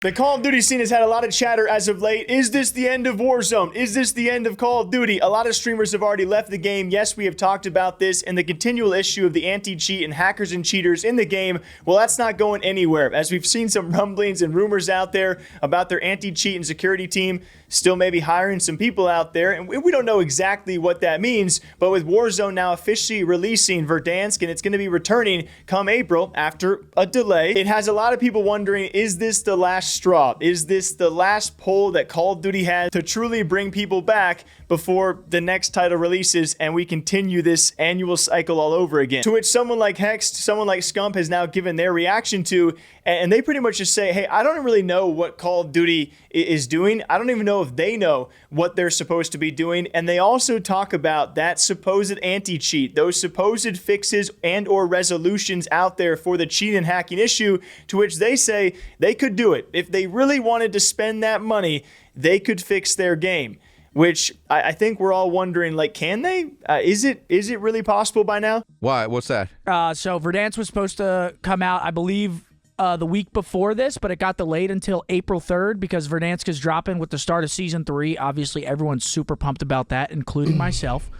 The Call of Duty scene has had a lot of chatter as of late. Is this the end of Warzone? Is this the end of Call of Duty? A lot of streamers have already left the game. Yes, we have talked about this and the continual issue of the anti-cheat and hackers and cheaters in the game. Well, that's not going anywhere, as we've seen some rumblings and rumors out there about their anti-cheat and security team still maybe hiring some people out there, and we don't know exactly what that means, but with Warzone now officially releasing Verdansk, and it's going to be returning come April after a delay, it has a lot of people wondering, is this the last straw? Is this the last pull that Call of Duty has to truly bring people back before the next title releases and we continue this annual cycle all over again? To which someone like HecZ, someone like Scump has now given their reaction to, and they pretty much just say, hey, I don't really know what Call of Duty is doing. I don't even know if they know what they're supposed to be doing. And they also talk about that supposed anti-cheat, those supposed fixes and or resolutions out there for the cheat and hacking issue, to which they say they could do it. If they really wanted to spend that money, they could fix their game. Which I think we're all wondering, like, can they? Is it really possible by now? Why? What's that? So Verdansk was supposed to come out, I believe, the week before this, but it got delayed until April 3rd because Verdansk is dropping with the start of Season 3. Obviously, everyone's super pumped about that, including myself.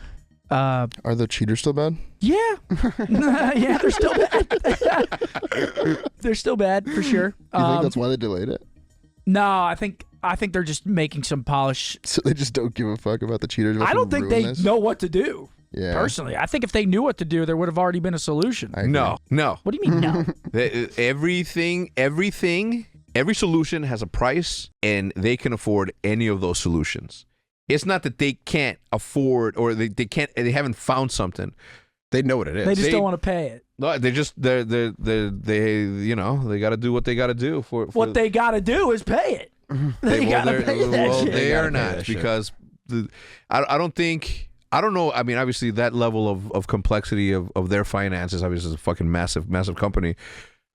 Are the cheaters still bad? Yeah. Yeah, they're still bad. They're still bad, for sure. You think that's why they delayed it? No, I think they're just making some polish. So they just don't give a fuck about the cheaters? I don't think they know what to do. Yeah. Personally, I think if they knew what to do, there would have already been a solution. No. What do you mean no? Every solution has a price, and they can afford any of those solutions. It's not that they can't afford or they haven't found something. They know what it is. They just don't want to pay it. No, they got to do what they got to do for what they got to do is pay it. They are not, because I don't know. I mean, obviously that level of complexity of their finances, obviously, is a fucking massive company.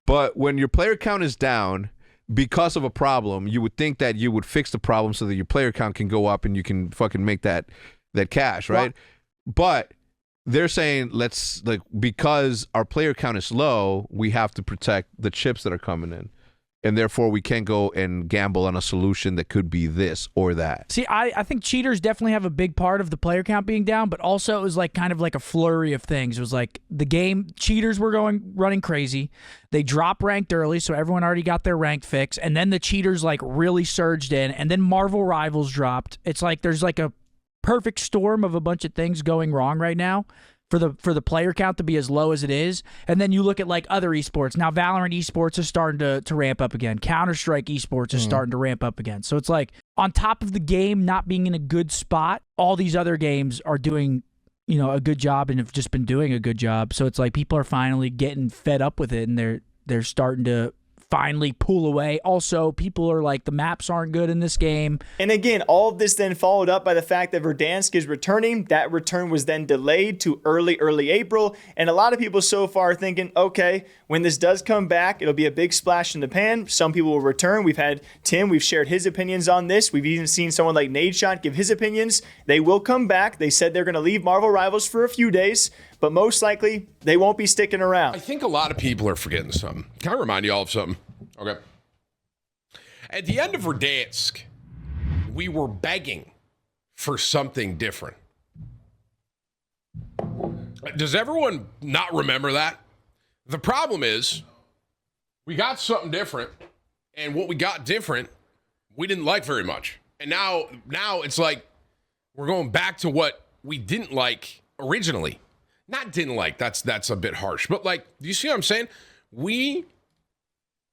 But when your player count is down because of a problem, you would think that you would fix the problem so that your player count can go up and you can fucking make that cash, right? Well, but they're saying because our player count is low, we have to protect the chips that are coming in. And therefore, we can't go and gamble on a solution that could be this or that. See, I think cheaters definitely have a big part of the player count being down, but also it was like kind of like a flurry of things. It was like the game, cheaters were running crazy. They drop ranked early, so everyone already got their ranked fix. And then the cheaters like really surged in, and then Marvel Rivals dropped. It's like there's like a perfect storm of a bunch of things going wrong right now for the player count to be as low as it is. And then you look at like other esports. Now Valorant esports is starting to ramp up again. Counter-Strike esports is starting to ramp up again. So it's like on top of the game not being in a good spot, all these other games are doing, a good job and have just been doing a good job. So it's like people are finally getting fed up with it, and they're starting to finally pull away. Also, people are like, the maps aren't good in this game. And again, all of this then followed up by the fact that Verdansk is returning. That return was then delayed to early April. And a lot of people so far are thinking, okay, when this does come back, it'll be a big splash in the pan. Some people will return. We've had Tim, we've shared his opinions on this. We've even seen someone like Nadeshot give his opinions. They will come back. They said they're going to leave Marvel Rivals for a few days, but most likely they won't be sticking around. I think a lot of people are forgetting something. Can I remind you all of something? Okay. At the end of Verdansk, we were begging for something different. Does everyone not remember that? The problem is we got something different, and what we got different, we didn't like very much. And now it's like we're going back to what we didn't like originally. Not didn't like, that's a bit harsh. But like, do you see what I'm saying?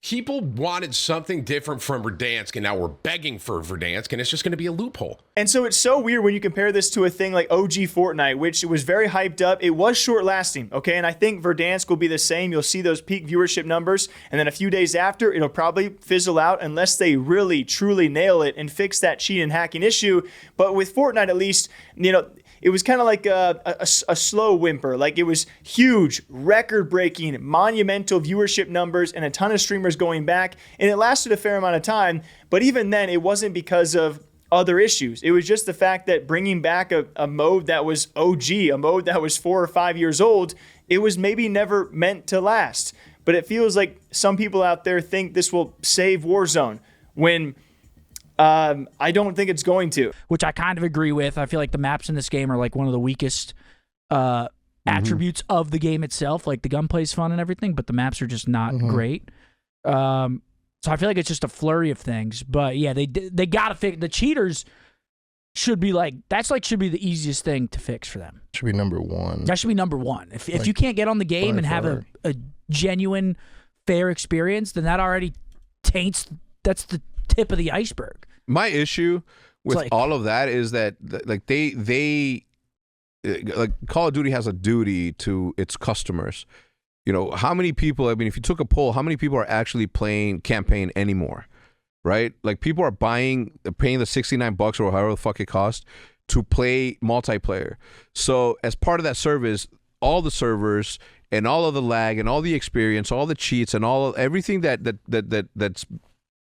People wanted something different from Verdansk, and now we're begging for Verdansk, and it's just going to be a loophole. And so it's so weird when you compare this to a thing like OG Fortnite, which was very hyped up. It was short-lasting, okay? And I think Verdansk will be the same. You'll see those peak viewership numbers, and then a few days after, it'll probably fizzle out unless they really, truly nail it and fix that cheat and hacking issue. But with Fortnite, at least, it was kind of like a slow whimper. Like, it was huge, record-breaking, monumental viewership numbers and a ton of streamers going back. And it lasted a fair amount of time. But even then, it wasn't because of other issues. It was just the fact that bringing back a mode that was OG, a mode that was 4 or 5 years old, it was maybe never meant to last. But it feels like some people out there think this will save Warzone. when I don't think it's going to. Which I kind of agree with. I feel like the maps in this game are like one of the weakest attributes of the game itself. Like the gunplay's fun and everything, but the maps are just not great. So I feel like it's just a flurry of things. But yeah, they gotta fix the cheaters. Should be should be the easiest thing to fix for them. Should be number one. That should be number one. If you can't get on the game and have a genuine, fair experience, then that already taints. That's the tip of the iceberg. My issue with all of that is that like they like Call of Duty has a duty to its customers. You know, how many people, I mean, if you took a poll, how many people are actually playing campaign anymore? Right? Like people are paying the $69 or however the fuck it costs to play multiplayer. So as part of that service, all the servers and all of the lag and all the experience, all the cheats and everything that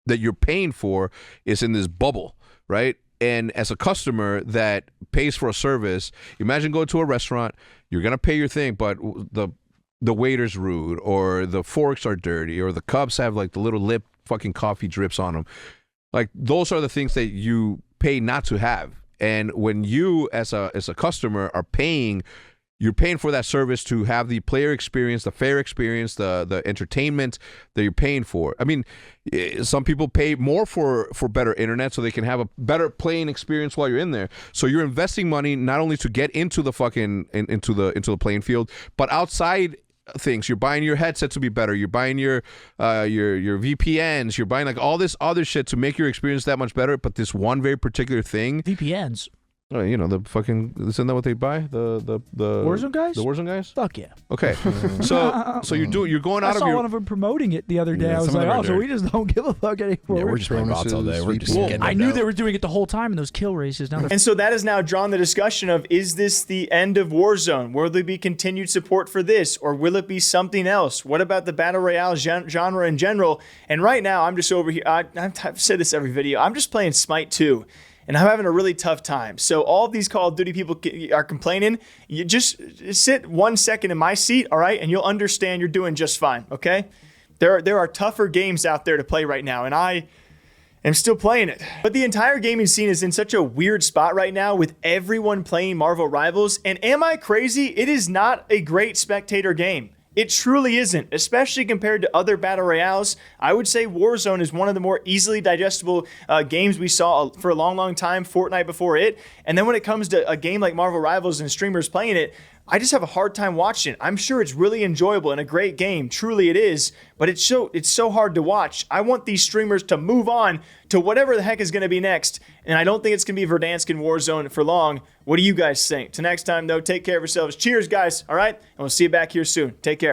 you're paying for is in this bubble, right? And as a customer that pays for a service, imagine going to a restaurant, you're gonna pay your thing, but the waiter's rude, or the forks are dirty, or the cups have like the little lip fucking coffee drips on them. Like those are the things that you pay not to have. And when you as a customer are paying, you're paying for that service to have the player experience, the fair experience, the entertainment that you're paying for. I mean, some people pay more for better internet so they can have a better playing experience while you're in there. So you're investing money not only to get into the fucking into the playing field, but outside things. You're buying your headset to be better. You're buying your VPNs. You're buying like all this other shit to make your experience that much better. But this one very particular thing, VPNs. You know, the fucking, isn't that what they buy? The Warzone guys? The Warzone guys? Fuck yeah. Okay. So you're going out I of saw your... one of them promoting it the other day. I was like, oh, so we just don't give a fuck anymore. Yeah, we're just playing bots all day. We're just getting I knew they were doing it the whole time in those kill races. Now and so that has now drawn the discussion of, is this the end of Warzone? Will there be continued support for this, or will it be something else? What about the Battle Royale genre in general? And right now, I'm just over here. I've said this every video. I'm just playing Smite 2. And I'm having a really tough time. So all of these Call of Duty people are complaining. You just sit 1 second in my seat, all right? And you'll understand you're doing just fine, okay? There are tougher games out there to play right now, and I am still playing it. But the entire gaming scene is in such a weird spot right now with everyone playing Marvel Rivals. And am I crazy? It is not a great spectator game. It truly isn't, especially compared to other Battle Royales. I would say Warzone is one of the more easily digestible games we saw for a long, long time, Fortnite before it. And then when it comes to a game like Marvel Rivals and streamers playing it, I just have a hard time watching it. I'm sure it's really enjoyable and a great game. Truly it is, but it's so hard to watch. I want these streamers to move on to whatever the heck is going to be next, and I don't think it's going to be Verdansk and Warzone for long. What do you guys think? Till next time, though, take care of yourselves. Cheers, guys, all right? And we'll see you back here soon. Take care.